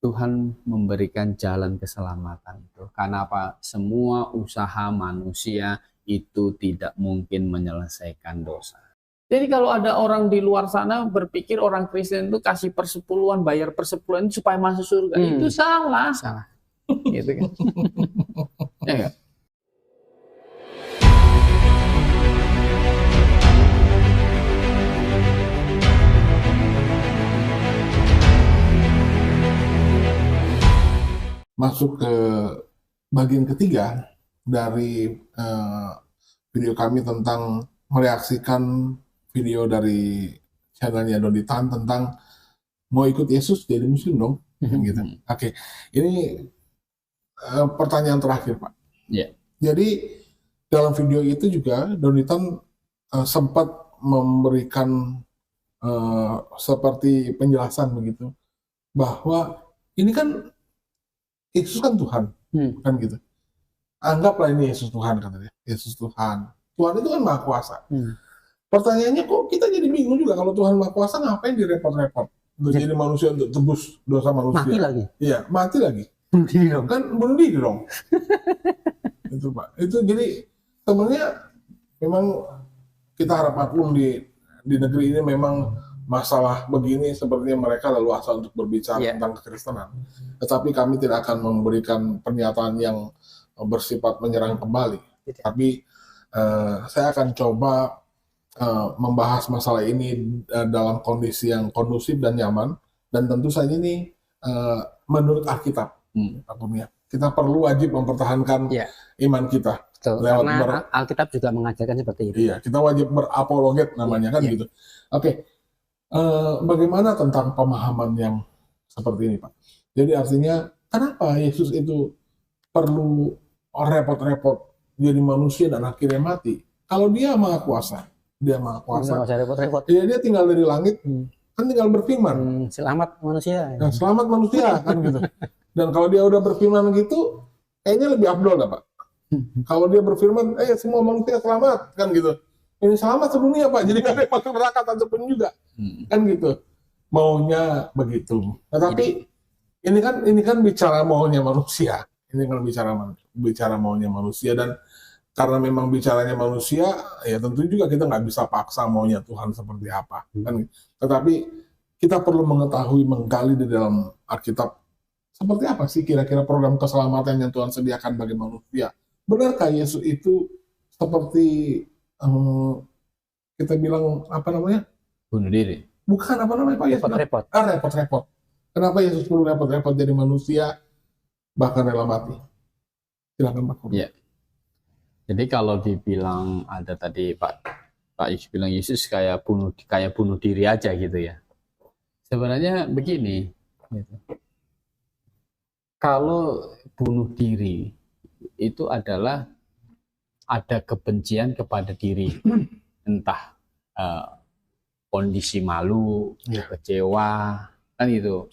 Tuhan memberikan jalan keselamatan itu. Karena apa? Semua usaha manusia itu tidak mungkin menyelesaikan dosa. Jadi kalau ada orang di luar sana berpikir orang Kristen itu kasih persepuluhan, bayar persepuluhan supaya masuk surga, itu salah. Salah. Gitu kan? Ya nggak? Masuk ke bagian ketiga dari video kami tentang mereaksikan video dari channelnya Donitan tentang mau ikut Yesus jadi Muslim dong, gitu. Oke, ini pertanyaan terakhir, Pak. Yeah. Jadi dalam video itu juga Donitan sempat memberikan seperti penjelasan begitu bahwa ini kan Yesus kan Tuhan, kan gitu. Anggaplah ini Yesus Tuhan, katanya. Yesus Tuhan. Tuhan itu kan Maha Kuasa. Pertanyaannya kok kita jadi bingung juga, kalau Tuhan Maha Kuasa ngapain direpot-repot untuk jadi manusia untuk tebus dosa manusia? Mati lagi. Iya, mati lagi. Bunuh diri dong. Kan bunuh diri dong. Itu Pak. Itu jadi sebenarnya memang kita harap maklum di negeri ini memang masalah begini sepertinya mereka leluasa untuk berbicara tentang kekristenan. Tetapi kami tidak akan memberikan pernyataan yang bersifat menyerang kembali. Tapi saya akan coba membahas masalah ini dalam kondisi yang kondusif dan nyaman. Dan tentu saja ini menurut Alkitab. Kita perlu wajib mempertahankan iman kita. Karena Alkitab juga mengajarkan seperti itu. Iya, kita wajib berapologet namanya kan gitu. Oke. Bagaimana tentang pemahaman yang seperti ini, Pak? Jadi artinya kenapa Yesus itu perlu repot-repot jadi manusia dan akhirnya mati? Kalau dia Maha Kuasa, dia repot-repot. Ya, dia tinggal dari langit, kan tinggal berfirman. Selamat manusia. Nah, selamat manusia kan gitu. Dan kalau dia udah berfirman gitu, kayaknya lebih afdol lah, Pak. Kalau dia berfirman, semua manusia selamat kan gitu. Ini selamat sedunia, Pak. Jadi kan masuk neraka ataupun juga. Kan gitu. Maunya begitu. Tetapi ini kan bicara maunya manusia. Ini kan bicara maunya manusia, dan karena memang bicaranya manusia, ya tentu juga kita nggak bisa paksa maunya Tuhan seperti apa. Kan? Tetapi kita perlu mengetahui, menggali di dalam Alkitab seperti apa sih kira-kira program keselamatan yang Tuhan sediakan bagi manusia. Benarkah Yesus itu seperti kita bilang apa namanya? Bunuh diri. Bukan, apa namanya Pak Yesus? Repot-repot. Repot-repot. Kenapa Yesus perlu repot-repot jadi manusia bahkan rela mati? Silakan Pak. Ya. Jadi kalau dibilang ada tadi Pak Yesus bilang Yesus kayak bunuh diri aja gitu ya. Sebenarnya begini. Gitu. Kalau bunuh diri itu adalah ada kebencian kepada diri, entah kondisi malu, kecewa, kan gitu.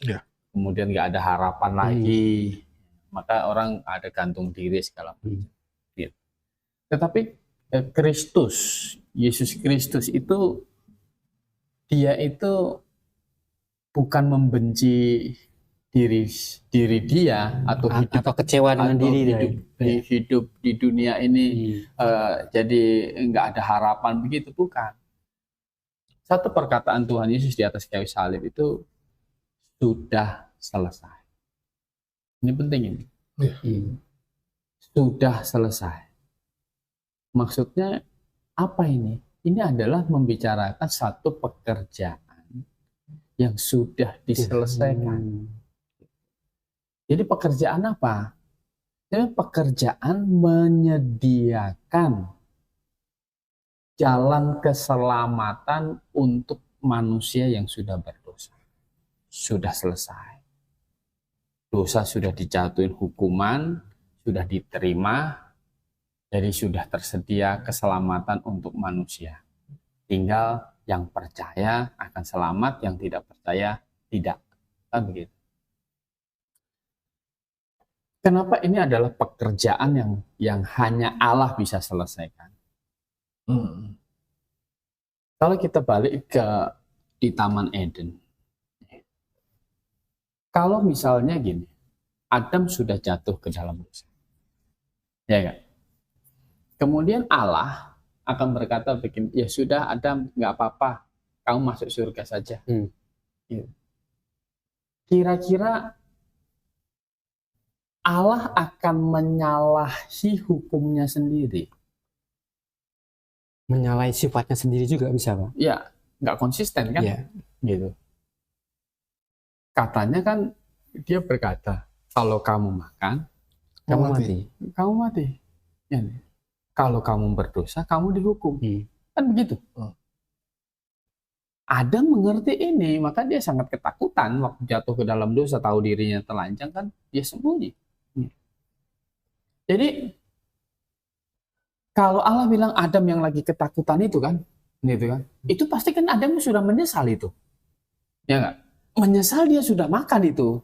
Kemudian nggak ada harapan lagi, maka orang ada gantung diri segala macam. Gitu. Tetapi Yesus Kristus itu dia itu bukan membenci diri dia atau kecewa dengan hidup di dunia ini jadi nggak ada harapan, begitu, bukan. Satu perkataan Tuhan Yesus di atas kayu salib itu sudah selesai. Ini penting ini. Sudah selesai. Maksudnya apa ini? Ini adalah membicarakan satu pekerjaan yang sudah diselesaikan. Jadi pekerjaan apa? Jadi pekerjaan menyediakan jalan keselamatan untuk manusia yang sudah berdosa. Sudah selesai. Dosa sudah dijatuhin hukuman, sudah diterima, jadi sudah tersedia keselamatan untuk manusia. Tinggal yang percaya akan selamat, yang tidak percaya tidak. Kan begitu. Kenapa ini adalah pekerjaan yang hanya Allah bisa selesaikan? Kalau kita balik di Taman Eden, Kalau misalnya gini, Adam sudah jatuh ke dalam dosa, ya kan? Kemudian Allah akan berkata begini, ya sudah Adam, nggak apa-apa, kamu masuk surga saja. Gitu. Kira-kira Allah akan menyalahi hukumnya sendiri? Menyalahi sifatnya sendiri juga bisa, Pak. Ya, nggak konsisten kan? Iya. Gitu. Katanya kan dia berkata, kalau kamu makan, Kamu mati. kamu mati. Ya, nih. Kalau kamu berdosa, kamu dihukum. Kan begitu. Adam mengerti ini, maka dia sangat ketakutan waktu jatuh ke dalam dosa, tahu dirinya telanjang kan, dia sembunyi. Jadi kalau Allah bilang Adam yang lagi ketakutan itu kan, itu pasti kan Adam sudah menyesal itu, ya nggak? Menyesal dia sudah makan itu.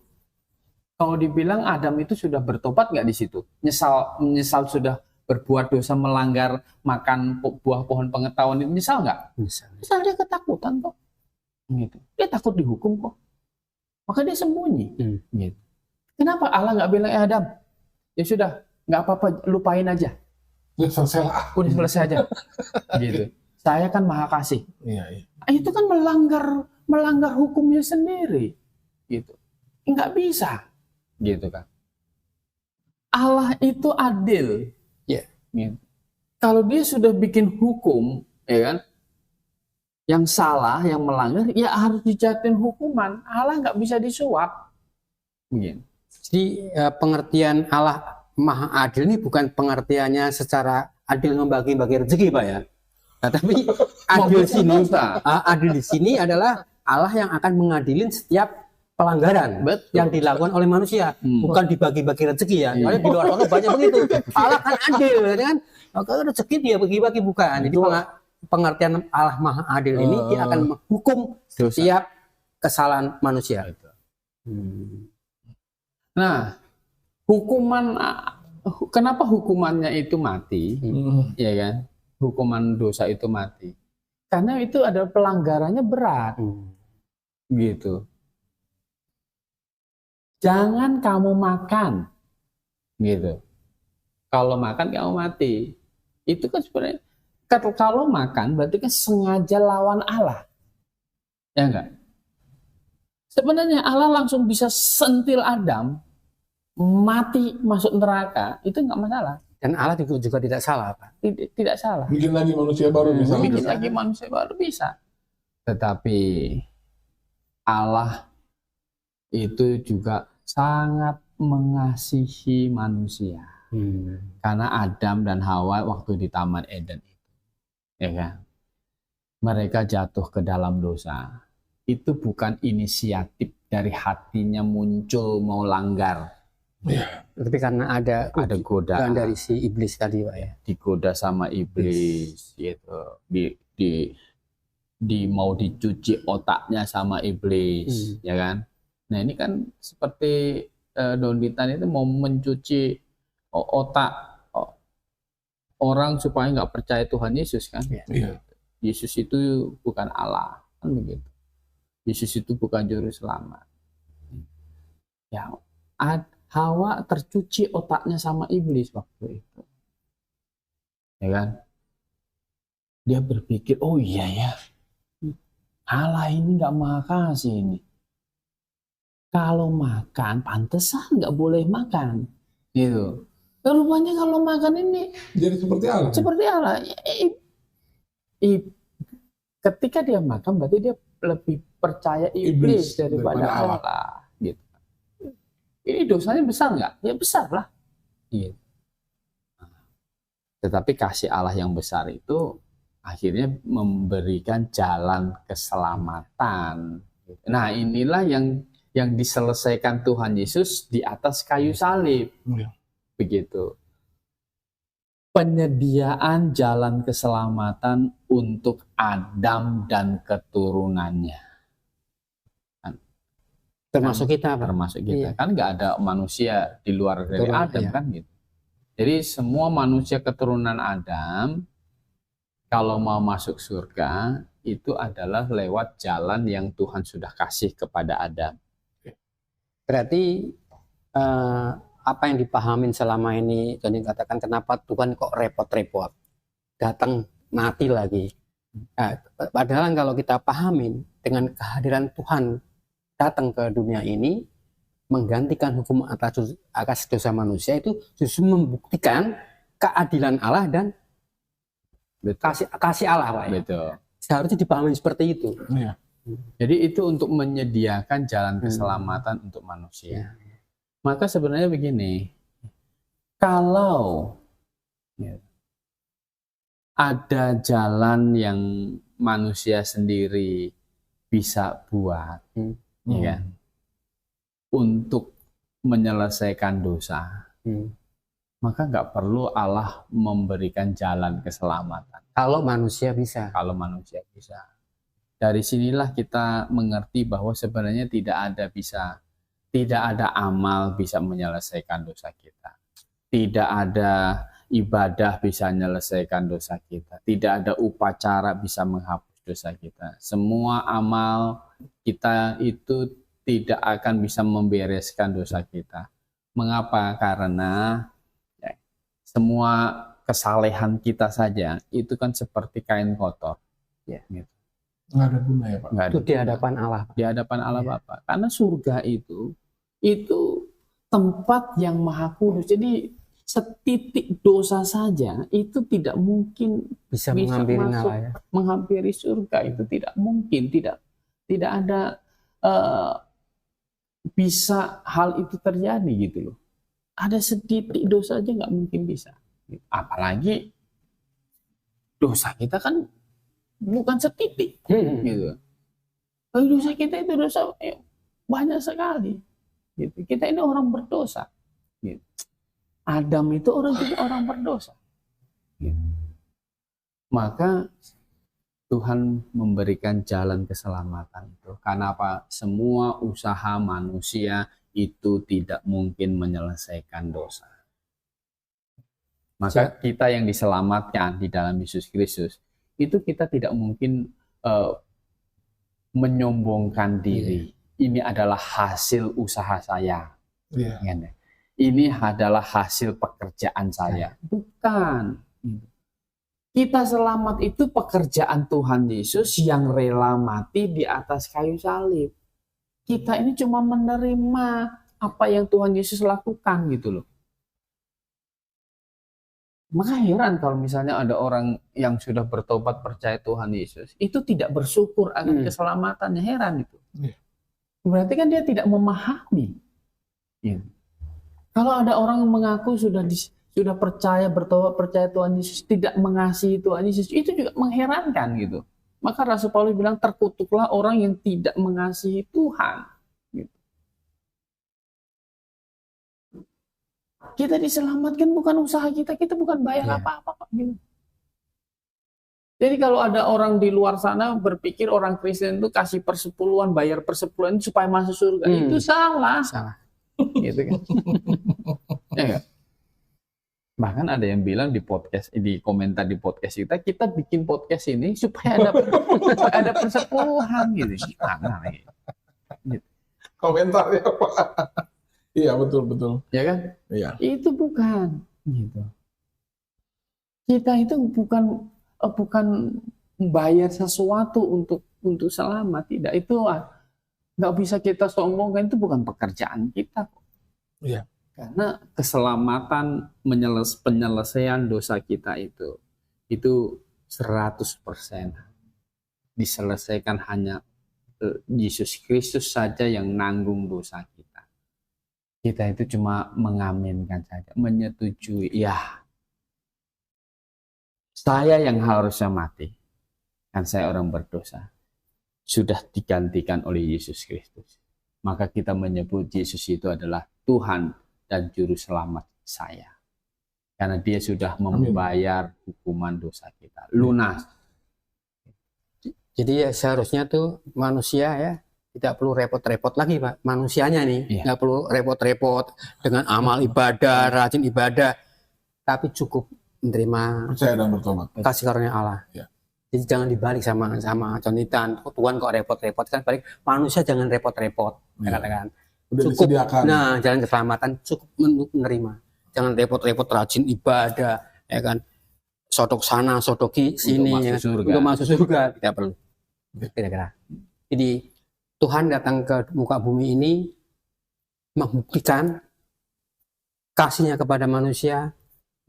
Kalau dibilang Adam itu sudah bertobat nggak di situ? Menyesal sudah berbuat dosa, melanggar makan buah pohon pengetahuan itu, menyesal nggak? Menyesal, dia ketakutan kok. Gitu. Dia takut dihukum kok. Maka dia sembunyi. Gitu. Kenapa Allah nggak bilang, Adam, ya sudah, nggak apa-apa, lupain aja. Udah selesai lah. Udah selesai aja. Gitu. Saya kan maha kasih. Iya. Itu kan melanggar hukumnya sendiri. Gitu. Nggak bisa. Gitu kan. Allah itu adil. Gitu. Kalau dia sudah bikin hukum, ya kan, yang salah, yang melanggar, ya harus dijatuhin hukuman. Allah nggak bisa disuap. Gitu. Jadi pengertian Allah Maha Adil ini bukan pengertiannya secara adil membagi-bagi rezeki, Pak ya. Nah, tapi adil di sini adalah Allah yang akan mengadilin setiap pelanggaran yang dilakukan oleh manusia, bukan dibagi-bagi rezeki ya. Soalnya di luar sana banyak begitu. Allah kan adil, kan? Maka rezeki dia bagi-bagi bukan. Jadi pengertian Allah Maha Adil ini dia akan menghukum setiap kesalahan manusia. Nah, kenapa hukumannya itu mati? Ya kan? Hukuman dosa itu mati. Karena itu adalah pelanggarannya berat. Gitu. Jangan kamu makan, gitu. Kalau makan kamu mati. Itu kan sebenarnya kalau makan berarti kan sengaja lawan Allah, ya enggak? Sebenarnya Allah langsung bisa sentil Adam mati masuk neraka, itu enggak masalah. Dan Allah juga tidak salah, Pak. Tidak salah. Bikin lagi manusia baru misalnya. Bikin lagi manusia baru bisa. Tetapi Allah itu juga sangat mengasihi manusia. Karena Adam dan Hawa waktu di Taman Eden itu, ya kan, mereka jatuh ke dalam dosa. Itu bukan inisiatif dari hatinya muncul mau langgar. Tapi karena ada godaan dari si iblis tadi, Pak ya. Digoda sama iblis, gitu. Mau dicuci otaknya sama iblis, ya kan? Nah ini kan seperti Don Ditan itu mau mencuci otak orang supaya nggak percaya Tuhan Yesus kan? Yesus itu bukan Allah, kan begitu. Yesus itu bukan juru selamat. Ya, Hawa tercuci otaknya sama iblis waktu itu, ya kan? Dia berpikir, oh iya ya, Allah ini nggak maha kasih ini. Kalau makan, pantesan nggak boleh makan, gitu. Rupanya kalau makan ini jadi seperti Allah. Seperti Allah. Ketika dia makan, berarti dia lebih percaya iblis daripada Allah. Gitu. Ini dosanya besar nggak? Ya besar lah. Gitu. Tetapi kasih Allah yang besar itu akhirnya memberikan jalan keselamatan. Nah inilah yang diselesaikan Tuhan Yesus di atas kayu salib. Begitu. Penyediaan jalan keselamatan untuk Adam dan keturunannya. Termasuk kita, Pak. Termasuk kita. Kan nggak ada manusia di luar dari Adam, kan gitu. Jadi semua manusia keturunan Adam kalau mau masuk surga itu adalah lewat jalan yang Tuhan sudah kasih kepada Adam. Berarti apa yang dipahamin selama ini, Johnny katakan kenapa Tuhan kok repot-repot datang mati lagi. Nah, padahal kalau kita pahamin dengan kehadiran Tuhan datang ke dunia ini menggantikan hukum atas dosa manusia, itu justru membuktikan keadilan Allah dan kasih Allah, Pak. Betul. Seharusnya dipahami seperti itu. Iya. Jadi itu untuk menyediakan jalan keselamatan untuk manusia. Maka sebenarnya begini, kalau ada jalan yang manusia sendiri bisa buat, ya kan, untuk menyelesaikan dosa, maka nggak perlu Allah memberikan jalan keselamatan. Kalau manusia bisa. Kalau manusia bisa. Dari sinilah kita mengerti bahwa sebenarnya tidak ada amal bisa menyelesaikan dosa kita. Tidak ada ibadah bisa menyelesaikan dosa kita. Tidak ada upacara bisa menghapus dosa kita. Semua amal kita itu tidak akan bisa membereskan dosa kita. Mengapa? Karena semua kesalehan kita saja itu kan seperti kain kotor. Ya. Gitu. Nggak ada guna ya Pak? Itu di hadapan Allah. Di hadapan Allah Bapa. Karena surga itu tempat yang maha kudus. Jadi setitik dosa saja itu tidak mungkin Bisa menghampiri masuk, Allah ya. menghampiri surga. Itu tidak mungkin. Tidak ada bisa hal itu terjadi gitu loh. Ada setitik dosa aja nggak mungkin bisa. Apalagi dosa kita kan bukan setitik, gitu. Kalau dosa kita itu dosa banyak sekali. Gitu. Kita ini orang berdosa. Gitu. Adam itu juga orang berdosa. Gitu. Maka Tuhan memberikan jalan keselamatan itu. Karena apa? Semua usaha manusia itu tidak mungkin menyelesaikan dosa. Maka kita yang diselamatkan di dalam Yesus Kristus, itu kita tidak mungkin menyombongkan diri. Ini adalah hasil usaha saya. Ini adalah hasil pekerjaan saya. Bukan. Kita selamat itu pekerjaan Tuhan Yesus yang rela mati di atas kayu salib. Kita ini cuma menerima apa yang Tuhan Yesus lakukan gitu loh. Maka heran kalau misalnya ada orang yang sudah bertobat percaya Tuhan Yesus, itu tidak bersyukur akan keselamatannya, heran itu. Berarti kan dia tidak memahami. Kalau ada orang yang mengaku sudah percaya, bertobat percaya Tuhan Yesus, tidak mengasihi Tuhan Yesus, itu juga mengherankan gitu. Maka Rasul Paulus bilang terkutuklah orang yang tidak mengasihi Tuhan. Kita diselamatkan bukan usaha kita bukan bayar apa-apa. Gitu. Jadi kalau ada orang di luar sana berpikir orang Kristen itu kasih persepuluhan, bayar persepuluhan supaya masuk surga, itu salah. Gitu kan. Ya, bahkan ada yang bilang di podcast, di komentar di podcast kita bikin podcast ini supaya ada persepuluhan gitu. Gitu. Komentarnya Pak. Iya betul. Ya kan? Iya. Itu bukan gitu. Kita itu bukan bayar sesuatu untuk selamat, tidak. Itu nggak bisa kita sombongkan, itu bukan pekerjaan kita. Iya. Karena keselamatan penyelesaian dosa kita itu 100% diselesaikan hanya Yesus Kristus saja yang nanggung dosa kita. Kita itu cuma mengaminkan saja, menyetujui, ya saya yang harusnya mati, kan saya orang berdosa, sudah digantikan oleh Yesus Kristus. Maka kita menyebut Yesus itu adalah Tuhan dan Juru Selamat saya. Karena dia sudah membayar hukuman dosa kita, lunas. Jadi ya seharusnya tuh manusia ya tidak perlu repot-repot lagi Pak, manusianya nih nggak perlu repot-repot dengan amal ibadah, rajin ibadah, tapi cukup menerima Percaya dan bertobat. kasih karunia Allah. Jadi jangan dibalik sama Jonitan, Tuhan kok repot-repot, kan balik manusia jangan repot-repot, katakan. Udah cukup. disediakan. Nah, jalan keselamatan cukup menerima. Jangan repot-repot rajin ibadah, ya kan? Sodok sana, sodoki sini, masuk ya kan? surga. Untuk masuk surga tidak perlu. Kira-kira. Jadi Tuhan datang ke muka bumi ini membuktikan kasihnya kepada manusia,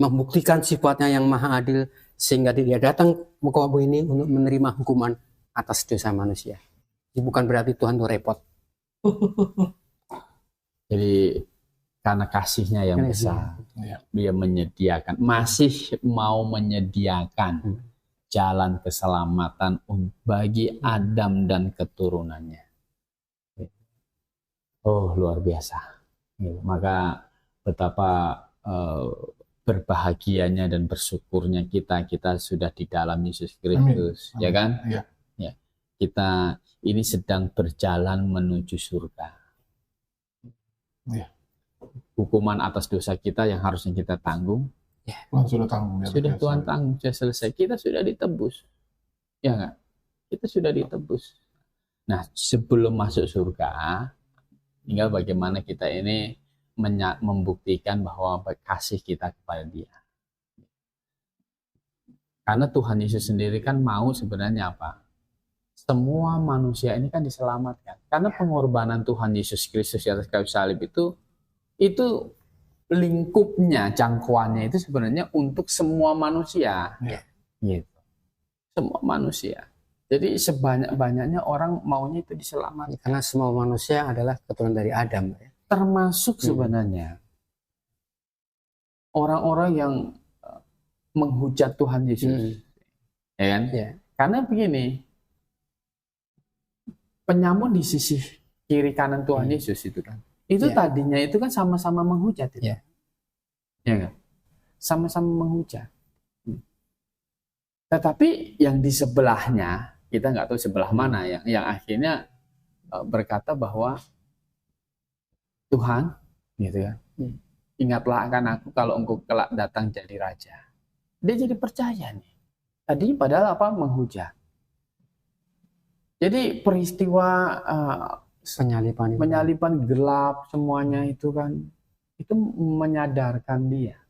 membuktikan sifatnya yang maha adil, sehingga dia datang ke muka bumi ini untuk menerima hukuman atas dosa manusia. Jadi bukan berarti Tuhan itu repot. Jadi karena kasihnya yang Karena besar, Iya. dia menyediakan, masih mau menyediakan jalan keselamatan bagi Adam dan keturunannya. Oh, luar biasa. Maka betapa berbahagianya dan bersyukurnya kita sudah di dalam Yesus Kristus, Amin. ya kan? Iya. Ya. Kita ini sedang berjalan menuju surga. Iya. Hukuman atas dosa kita yang harusnya kita tanggung, Tuhan sudah tanggung. sudah Tuhan tanggung, sudah selesai. Kita sudah ditebus, ya nggak? Kita sudah ditebus. Nah, sebelum masuk surga, tinggal bagaimana kita ini membuktikan bahwa kasih kita kepada Dia. Karena Tuhan Yesus sendiri kan mau sebenarnya apa? Semua manusia ini kan diselamatkan. Karena pengorbanan Tuhan Yesus Kristus di atas kayu salib itu lingkupnya, jangkauannya itu sebenarnya untuk semua manusia. Ya. Gitu. Semua manusia. Jadi sebanyak-banyaknya orang maunya itu diselamatkan. Karena semua manusia adalah keturunan dari Adam. Termasuk sebenarnya orang-orang yang menghujat Tuhan Yesus. Ya kan? Ya. Karena begini, penyamun di sisi kiri kanan Tuhan Yesus itu kan. Itu tadinya itu kan sama-sama menghujat itu. Ya. Ya kan? Sama-sama menghujat. Tetapi yang di sebelahnya, kita nggak tahu sebelah mana yang akhirnya berkata bahwa Tuhan, gitu ya, ingatlah akan aku kalau engkau kelak datang jadi raja. Dia jadi percaya nih. Tadinya padahal apa? Menghujat. Jadi peristiwa penyaliban gelap semuanya itu kan, itu menyadarkan dia.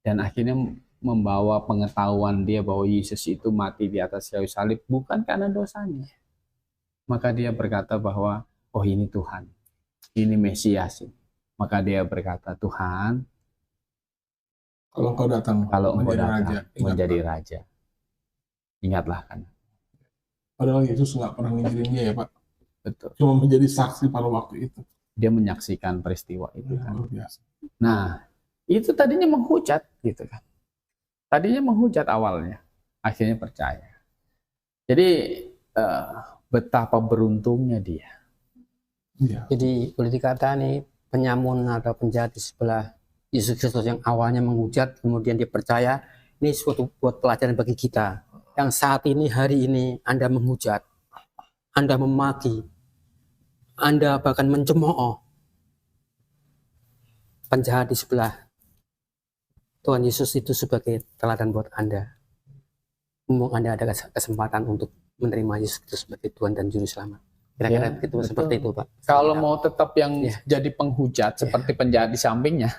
Dan akhirnya membawa pengetahuan dia bahwa Yesus itu mati di atas kayu salib bukan karena dosanya. Maka dia berkata bahwa, oh ini Tuhan, ini Mesias. Maka dia berkata, Tuhan, kalau engkau datang menjadi raja, ingatlah kan. Padahal Yesus nggak pernah nginjirin dia ya Pak. Betul. Cuma menjadi saksi pada waktu itu. Dia menyaksikan peristiwa itu kan. Luar biasa. Nah, itu tadinya menghujat gitu kan. Tadinya menghujat awalnya, akhirnya percaya. Jadi betapa beruntungnya dia. Iya. Jadi boleh dikata nih penyamun atau penjahat di sebelah Yesus Kristus yang awalnya menghujat, kemudian dia percaya, ini suatu buat pelajaran bagi kita. Yang saat ini, hari ini, Anda menghujat, Anda memaki, Anda bahkan mencemooh penjahat di sebelah. Tuhan Yesus itu sebagai teladan buat Anda. Mumpung Anda ada kesempatan untuk menerima Yesus Kristus sebagai Tuhan dan Juru Selamat. Kira-kira itu seperti itu, Pak. Kalau mau tetap yang jadi penghujat seperti penjahat di sampingnya,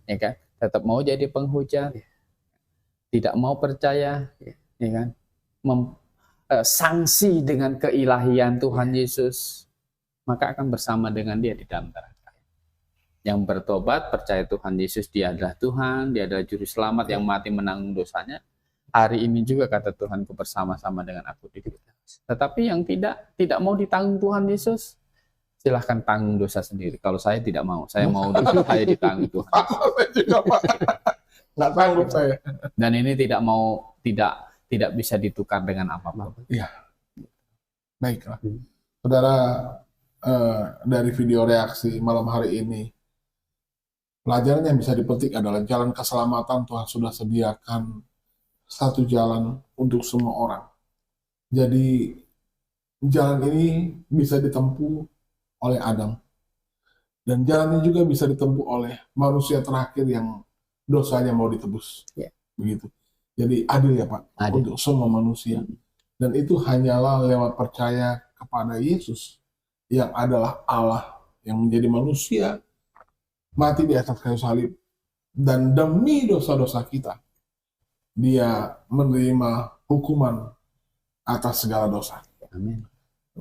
ya kan? Tetap mau jadi penghujat, tidak mau percaya, ya kan? Sanksi dengan keilahian Tuhan Yesus, maka akan bersama dengan dia di dalam neraka. Yang bertobat, percaya Tuhan Yesus, dia adalah Tuhan, dia adalah Juru Selamat yang mati menanggung dosanya. Hari ini juga kata Tuhan, bersama-sama dengan aku di dunia. Tetapi yang tidak mau ditanggung Tuhan Yesus, silahkan tanggung dosa sendiri. Kalau saya tidak mau, saya mau dosa saya ditanggung Tuhan. Saya juga Pak. Nggak sanggup saya. Dan ini tidak bisa ditukar dengan apapun. Iya. Baiklah. Saudara, dari video reaksi malam hari ini, pelajaran yang bisa dipetik adalah jalan keselamatan Tuhan sudah sediakan satu jalan untuk semua orang. Jadi jalan ini bisa ditempuh oleh Adam. Dan jalan ini juga bisa ditempuh oleh manusia terakhir yang dosanya mau ditebus. Begitu. Jadi adil ya Pak, untuk semua manusia. Dan itu hanyalah lewat percaya kepada Yesus yang adalah Allah yang menjadi manusia, mati di atas kayu salib, dan demi dosa-dosa kita, dia menerima hukuman atas segala dosa. Amin.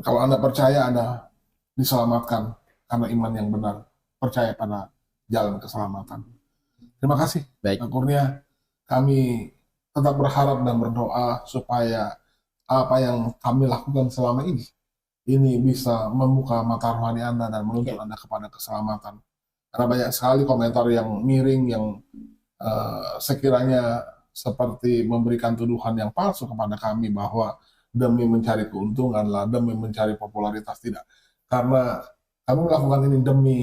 Kalau Anda percaya, Anda diselamatkan karena iman yang benar, percaya pada jalan keselamatan. Terima kasih, Baik. Pak Kurnia. Kami tetap berharap dan berdoa supaya apa yang kami lakukan selama ini bisa membuka mata rohani Anda dan menuntun Anda kepada keselamatan. Karena banyak sekali komentar yang miring, yang sekiranya seperti memberikan tuduhan yang palsu kepada kami bahwa demi mencari keuntungan lah, demi mencari popularitas, tidak. Karena kami melakukan ini demi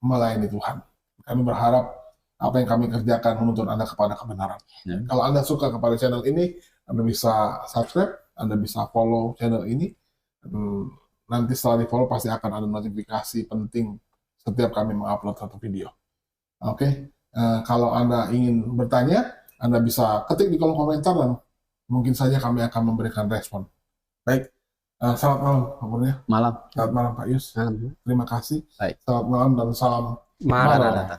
melayani Tuhan. Kami berharap apa yang kami kerjakan menuntun Anda kepada kebenaran. Ya. Kalau Anda suka kepada channel ini, Anda bisa subscribe, Anda bisa follow channel ini. Nanti setelah di-follow pasti akan ada notifikasi penting setiap kami mengupload satu video. Oke, kalau Anda ingin bertanya, Anda bisa ketik di kolom komentar dan mungkin saja kami akan memberikan respon. Baik, selamat malam Pak Kurnia. Malam. Selamat malam Pak Yus. Terima kasih. Baik. Selamat malam dan salam Maranatha.